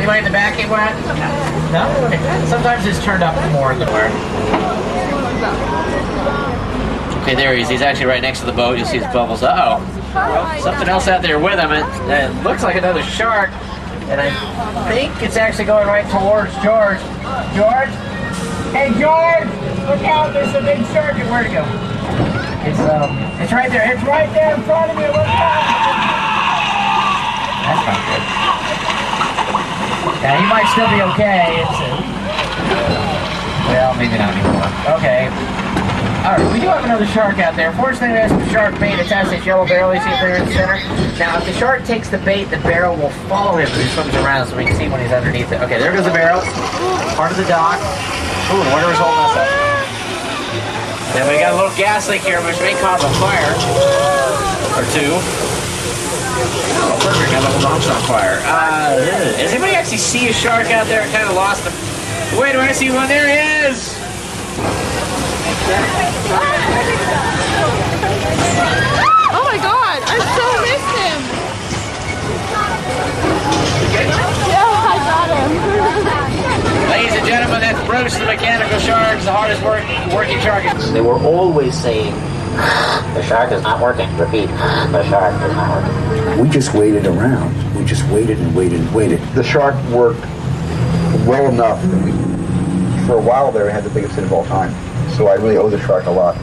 You mind the back ain't wet? No? Okay. Sometimes it's turned up more in the water. Okay, there he is. He's actually right next to the boat. You'll see his bubbles. Uh-oh. Well, something else out there with him. It looks like another shark. And I think it's actually going right towards George. George? Hey, George! Look out, there's a big shark. Where'd it go? It's right there. It's right there in front of you. Look out! That's not good. Yeah, he might still be okay. Well, maybe not anymore. Okay. Alright, we do have another shark out there. Fortunately, there's some shark bait attached to this yellow barrel you see there in the center. Now, if the shark takes the bait, the barrel will follow him as he swims around so we can see when he's underneath it. Okay, there goes the barrel. Part of the dock. Ooh, the water is holding us up. Then we got a little gas leak here, which may cause a fire. Or two. Oh, perfect. Got a little launch on fire. Does anybody actually see a shark out there? I kind of lost him. Wait, do I see one? There he is! Oh my god, I so missed him! Yeah, I got him. Ladies and gentlemen, that's Bruce the Mechanical Shark, the hardest working shark. They were always saying, the shark is not working. Repeat, the shark is not working. We just waited around. We just waited and waited and waited. The shark worked well enough that for a while there, we had the biggest hit of all time. So I really owe the shark a lot.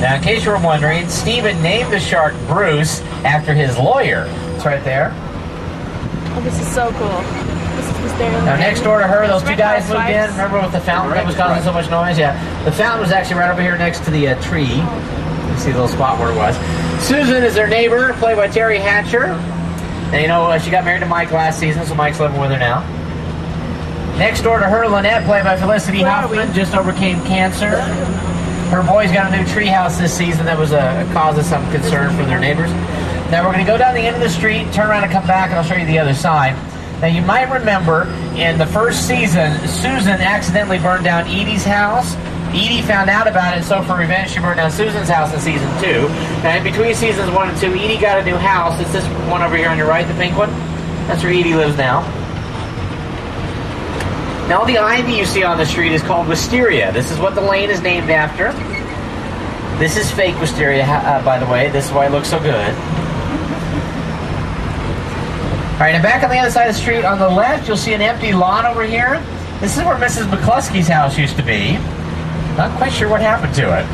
Now, in case you were wondering, Steven named the shark Bruce after his lawyer. It's right there. Oh, this is so cool. This is mysterious. Now, next door to her, those two guys moved in. Remember with the fountain that was causing so much noise? Yeah. The fountain was actually right over here next to the tree. You see the little spot where it was. Susan is their neighbor, played by Terry Hatcher. And you know, she got married to Mike last season, so Mike's living with her now. Next door to her, Lynette, played by Felicity Huffman, just overcame cancer. Her boys got a new treehouse this season that was a cause of some concern for their neighbors. Now we're going to go down the end of the street, turn around and come back, and I'll show you the other side. Now you might remember, in the first season, Susan accidentally burned down Edie's house. Edie found out about it, so for revenge, she burned down Susan's house in season 2. And between seasons 1 and 2, Edie got a new house. It's this one over here on your right, the pink one. That's where Edie lives now. Now, the ivy you see on the street is called wisteria. This is what the lane is named after. This is fake wisteria, by the way. This is why it looks so good. All right, and back on the other side of the street, on the left, you'll see an empty lot over here. This is where Mrs. McCluskey's house used to be. Not quite sure what happened to it.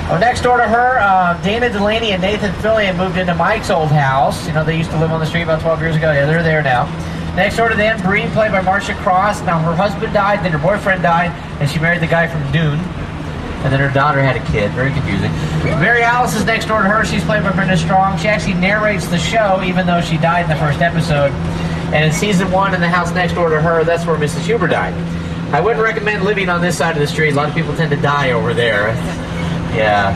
Oh, next door to her, Dana Delaney and Nathan Fillion moved into Mike's old house. You know, they used to live on the street about 12 years ago. Yeah, they're there now. Next door to them, Breen, played by Marcia Cross. Now, her husband died, then her boyfriend died, and she married the guy from Dune. And then her daughter had a kid. Very confusing. Mary Alice is next door to her. She's played by Brenda Strong. She actually narrates the show, even though she died in the first episode. And in season 1, in the house next door to her, that's where Mrs. Huber died. I wouldn't recommend living on this side of the street. A lot of people tend to die over there. Yeah.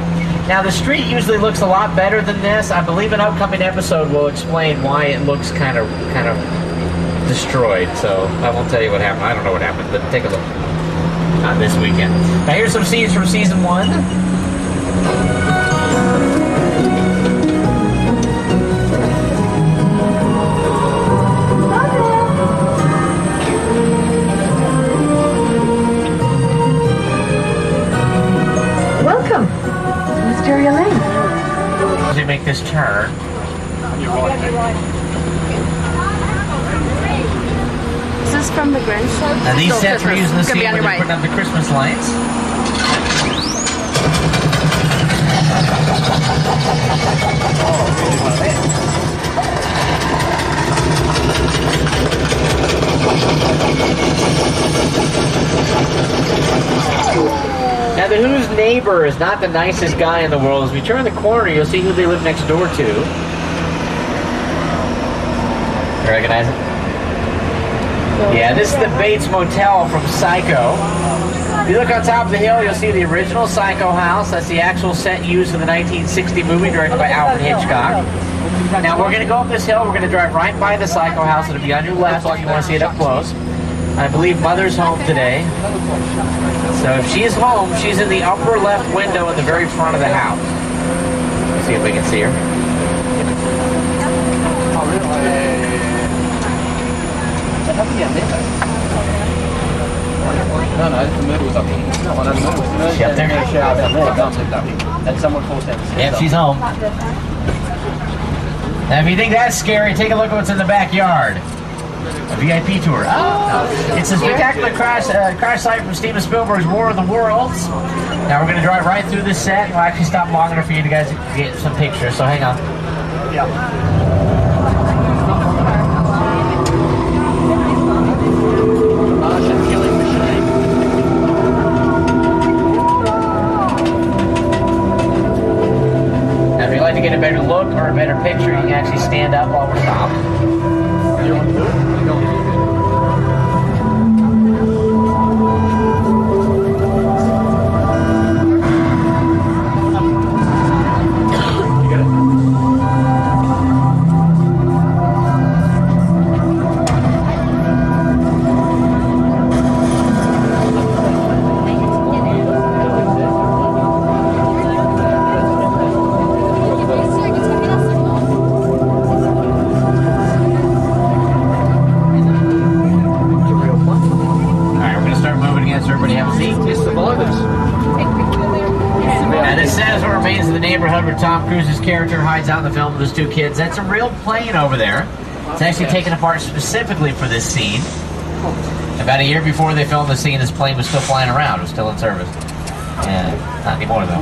Now, the street usually looks a lot better than this. I believe an upcoming episode will explain why it looks kind of destroyed. So I won't tell you what happened. I don't know what happened, but take a look. Not this weekend. Now, here's some scenes from season 1. Welcome, Wisteria Lane. As we make this turn. This is from the Grinch show. Now these sets were used in the scene on when your they right. put up the Christmas lights. Now the Who's neighbor is not the nicest guy in the world. As we turn the corner, you'll see who they live next door to. You recognize it? Yeah, this is the Bates Motel from Psycho. If you look on top of the hill, you'll see the original Psycho house. That's the actual set used in the 1960 movie directed by Alfred Hitchcock. Now, we're going to go up this hill. We're going to drive right by the Psycho house. It'll be on your left if you want to see it up close. I believe Mother's home today. So if she's home, she's in the upper left window in the very front of the house. Let's see if we can see her. She up there? Yeah, she's home. Now, if you think that's scary, take a look at what's in the backyard. A VIP tour. Oh, it's a spectacular crash site from Steven Spielberg's War of the Worlds. Now we're going to drive right through this set, and we'll actually stop long enough for you guys to get some pictures. So hang on. Yeah. Now, if you'd like to get a better look or a better picture, you can actually stand up while we're stopped. Tom Cruise's character hides out in the film with his two kids. That's a real plane over there. It's actually taken apart specifically for this scene. About a year before they filmed the scene, this plane was still flying around. It was still in service. And not anymore, though.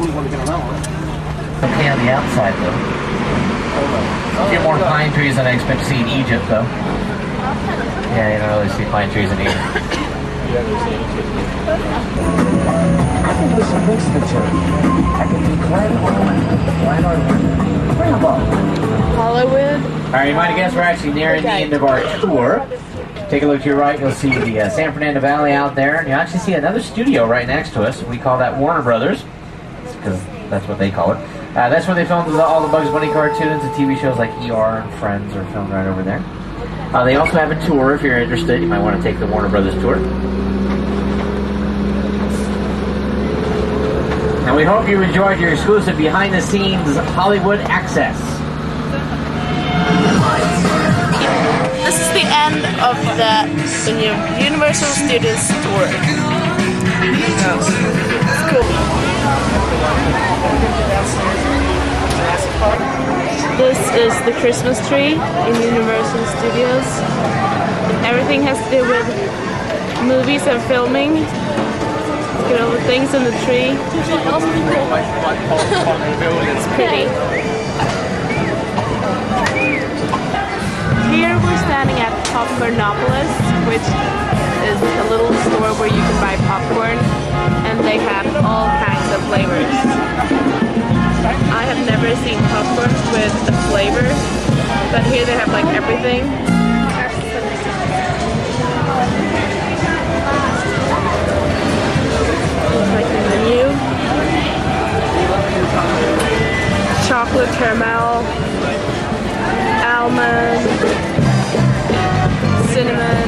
Okay on the outside, though. A few more pine trees than I expect to see in Egypt, though. Yeah, you don't really see pine trees in Egypt. I think there's some links to the turkey. I can be Hollywood. All right, you might have guessed we're actually nearing the end of our tour. Take a look to your right, you'll see the San Fernando Valley out there, and you actually see another studio right next to us. We call that Warner Brothers, because that's what they call it. That's where they filmed all the Bugs Bunny cartoons and TV shows like ER and Friends are filmed right over there. They also have a tour if you're interested. You might want to take the Warner Brothers tour. And we hope you enjoyed your exclusive behind-the-scenes Hollywood access. This is the end of the Universal Studios tour. It's cool. This is the Christmas tree in Universal Studios. Everything has to do with movies and filming. Look at all the things in the tree. It's pretty. Here we're standing at Popcornopolis, which is a little store where you can buy popcorn, and they have all kinds of flavors. I have never seen popcorn with a flavor, but here they have like everything. Like the menu. Chocolate caramel, almond, cinnamon,